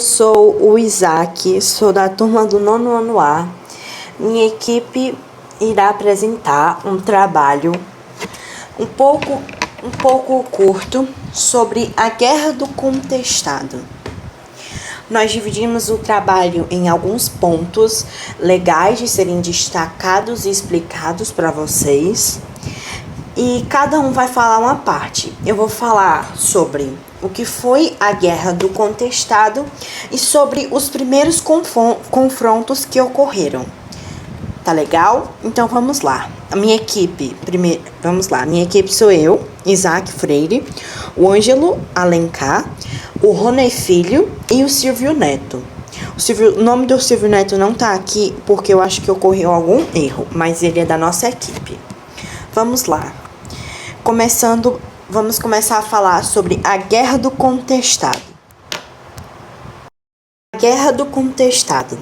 Sou o Isaac, sou da turma do nono ano A. Minha equipe irá apresentar um trabalho um pouco curto sobre a Guerra do Contestado. Nós dividimos o trabalho em alguns pontos legais de serem destacados e explicados para vocês. E cada um vai falar uma parte. Eu vou falar sobre o que foi a Guerra do Contestado e sobre os primeiros confrontos que ocorreram. Tá legal? Então vamos lá. A minha equipe, minha equipe sou eu, Isaac Freire, o Ângelo Alencar, o Ronei Filho e o Silvio Neto. O nome do Silvio Neto não tá aqui porque eu acho que ocorreu algum erro, mas ele é da nossa equipe. Vamos lá. Vamos começar a falar sobre a Guerra do Contestado. A Guerra do Contestado.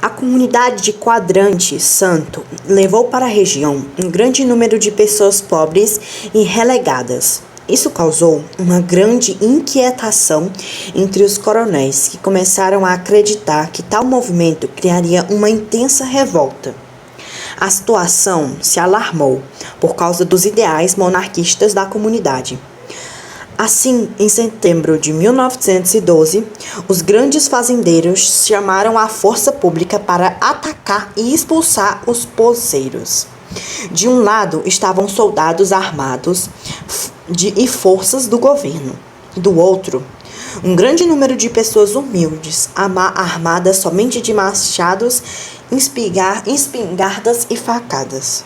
A comunidade de Quadrante Santo levou para a região um grande número de pessoas pobres e relegadas. Isso causou uma grande inquietação entre os coronéis, que começaram a acreditar que tal movimento criaria uma intensa revolta. A situação se alarmou por causa dos ideais monarquistas da comunidade. Assim, em setembro de 1912, os grandes fazendeiros chamaram a força pública para atacar e expulsar os poceiros. De um lado estavam soldados armados e forças do governo. Do outro, um grande número de pessoas humildes, armadas somente de machados, espingardas e facadas.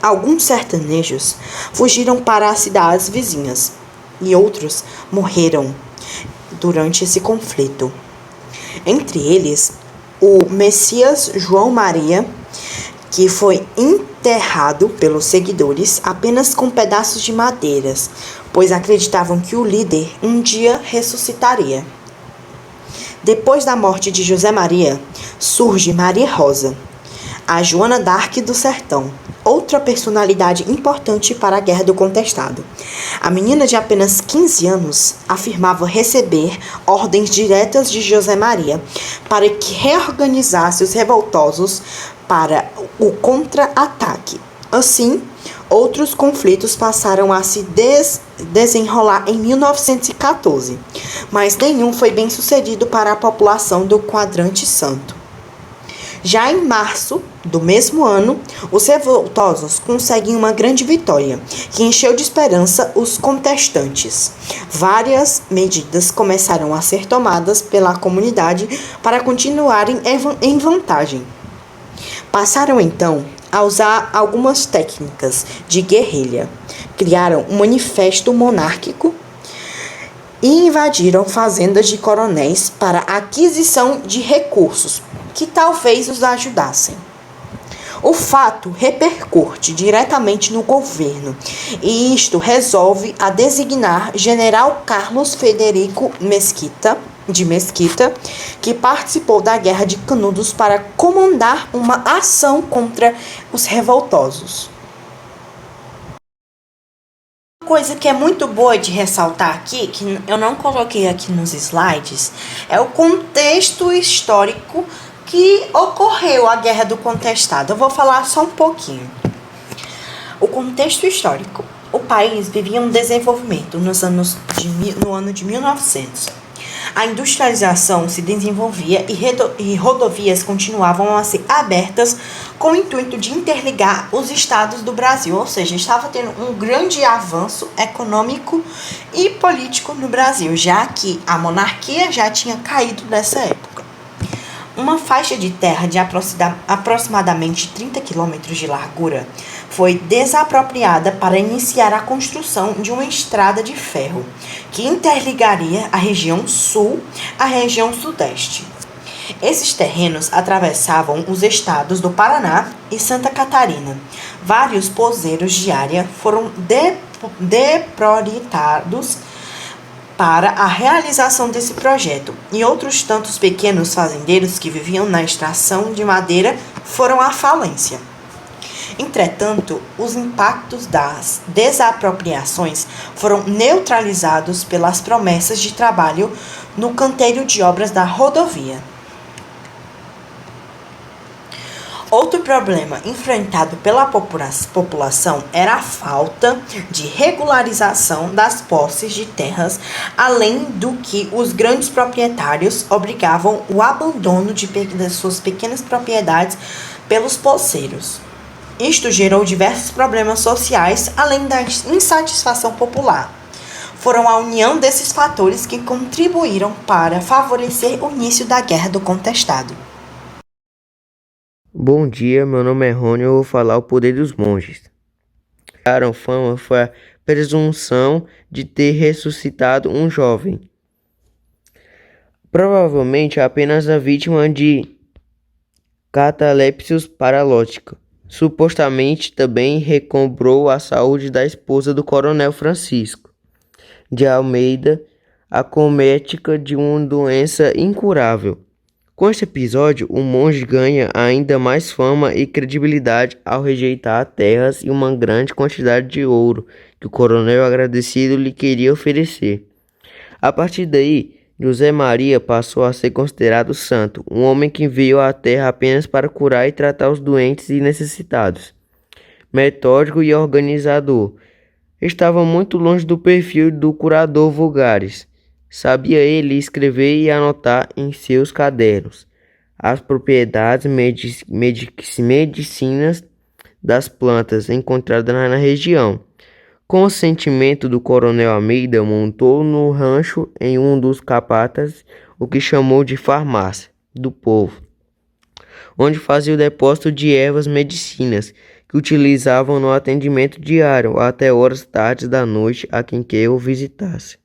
Alguns sertanejos fugiram para as cidades vizinhas e outros morreram durante esse conflito. Entre eles, o Messias João Maria, que foi enterrado pelos seguidores apenas com pedaços de madeiras, pois acreditavam que o líder um dia ressuscitaria. Depois da morte de José Maria, surge Maria Rosa, a Joana d'Arc do Sertão, outra personalidade importante para a Guerra do Contestado. A menina de apenas 15 anos afirmava receber ordens diretas de José Maria para que reorganizasse os revoltosos para o contra-ataque. Assim, outros conflitos passaram a se desenrolar em 1914, mas nenhum foi bem sucedido para a população do Quadrante Santo. Já em março do mesmo ano, os revoltosos conseguem uma grande vitória, que encheu de esperança os contestantes. Várias medidas começaram a ser tomadas pela comunidade para continuarem em vantagem. Passaram então a usar algumas técnicas de guerrilha. Criaram um manifesto monárquico e invadiram fazendas de coronéis para a aquisição de recursos que talvez os ajudassem. O fato repercute diretamente no governo e isto resolve a designar General Carlos Frederico de Mesquita, que participou da Guerra de Canudos para comandar uma ação contra os revoltosos. Uma coisa que é muito boa de ressaltar aqui, que eu não coloquei aqui nos slides, é o contexto histórico que ocorreu a Guerra do Contestado. Eu vou falar só um pouquinho. O contexto histórico. O país vivia um desenvolvimento no ano de 1900. A industrialização se desenvolvia e rodovias continuavam a ser abertas com o intuito de interligar os estados do Brasil, ou seja, estava tendo um grande avanço econômico e político no Brasil, já que a monarquia já tinha caído nessa época. Uma faixa de terra de aproximadamente 30 quilômetros de largura foi desapropriada para iniciar a construção de uma estrada de ferro, que interligaria a região sul à região sudeste. Esses terrenos atravessavam os estados do Paraná e Santa Catarina. Vários pozeiros de área foram depriorizados para a realização desse projeto, e outros tantos pequenos fazendeiros que viviam na extração de madeira foram à falência. Entretanto, os impactos das desapropriações foram neutralizados pelas promessas de trabalho no canteiro de obras da rodovia. Outro problema enfrentado pela população era a falta de regularização das posses de terras, além do que os grandes proprietários obrigavam o abandono de suas pequenas propriedades pelos poceiros. Isto gerou diversos problemas sociais, além da insatisfação popular. Foram a união desses fatores que contribuíram para favorecer o início da Guerra do Contestado. Bom dia, meu nome é Rony e eu vou falar o poder dos monges. A fama foi a presunção de ter ressuscitado um jovem, provavelmente apenas a vítima de catalepsia paralótica. Supostamente também recobrou a saúde da esposa do coronel Francisco de Almeida, acomética de uma doença incurável. Com este episódio, o monge ganha ainda mais fama e credibilidade ao rejeitar terras e uma grande quantidade de ouro que o coronel agradecido lhe queria oferecer. A partir daí, José Maria passou a ser considerado santo, um homem que veio à terra apenas para curar e tratar os doentes e necessitados. Metódico e organizador, estava muito longe do perfil do curador vulgares. Sabia ele escrever e anotar em seus cadernos as propriedades medicinas das plantas encontradas na região. Com o sentimento do coronel Almeida, montou no rancho em um dos capatas o que chamou de farmácia do povo, onde fazia o depósito de ervas medicinas que utilizavam no atendimento diário até horas tardes da noite a quem quer o visitasse.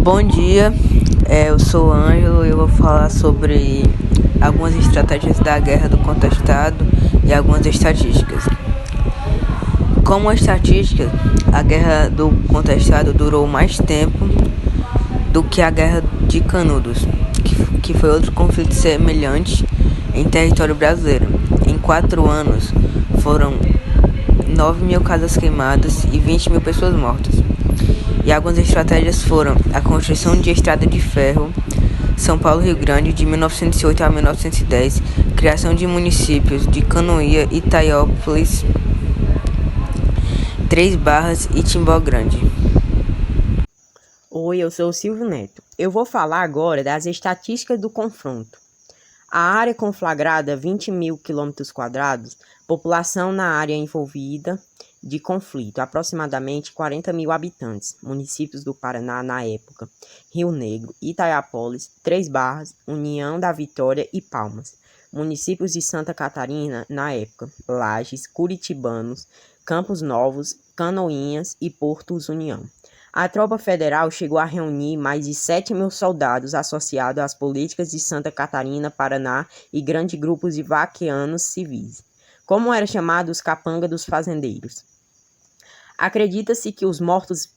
Bom dia, eu sou o Ângelo e eu vou falar sobre algumas estratégias da Guerra do Contestado e algumas estatísticas. Como estatística, a Guerra do Contestado durou mais tempo do que a Guerra de Canudos, que foi outro conflito semelhante em território brasileiro. Em 4 anos, foram 9.000 casas queimadas e 20.000 pessoas mortas. E algumas estratégias foram a construção de estrada de ferro, São Paulo-Rio Grande, de 1908 a 1910, criação de municípios de Canoinha, Itaiópolis, Três Barras e Timbó Grande. Oi, eu sou o Silvio Neto. Eu vou falar agora das estatísticas do confronto. A área conflagrada, 20.000 km², população na área envolvida de conflito, aproximadamente 40.000 habitantes, municípios do Paraná na época, Rio Negro, Itaiópolis, Três Barras, União da Vitória e Palmas, municípios de Santa Catarina na época, Lages, Curitibanos, Campos Novos, Canoinhas e Portos União. A tropa federal chegou a reunir mais de 7.000 soldados associados às políticas de Santa Catarina, Paraná e grandes grupos de vaqueanos civis, como era chamado os capanga dos fazendeiros. Acredita-se que os mortos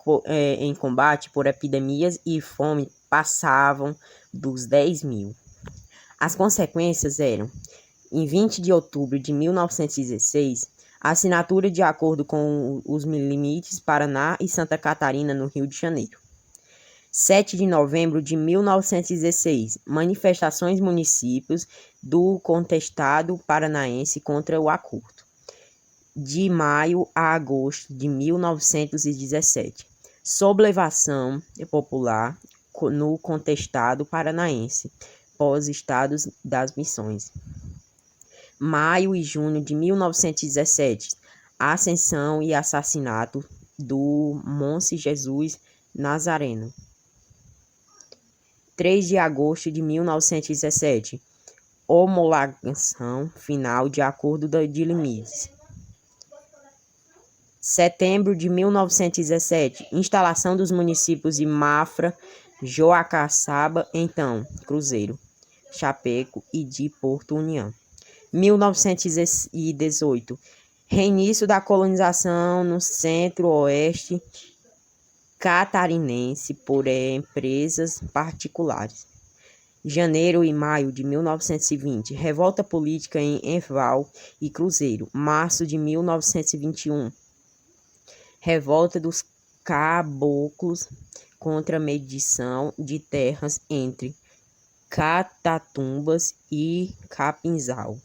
em combate por epidemias e fome passavam dos 10.000. As consequências eram, em 20 de outubro de 1916, a assinatura de acordo com os limites Paraná e Santa Catarina no Rio de Janeiro. 7 de novembro de 1916, manifestações municípios do contestado paranaense contra o acordo. De maio a agosto de 1917, sublevação popular no contestado paranaense, pós-estados das missões. Maio e junho de 1917, ascensão e assassinato do Monse Jesus Nazareno. 3 de agosto de 1917, homologação final de acordo de limites. Setembro de 1917, instalação dos municípios de Mafra, Joacaçaba, então Cruzeiro, Chapeco e de Porto União. 1918, reinício da colonização no centro-oeste catarinense por empresas particulares. Janeiro e maio de 1920, revolta política em Enval e Cruzeiro. Março de 1921, revolta dos caboclos contra a medição de terras entre Catatumbas e Capinzal.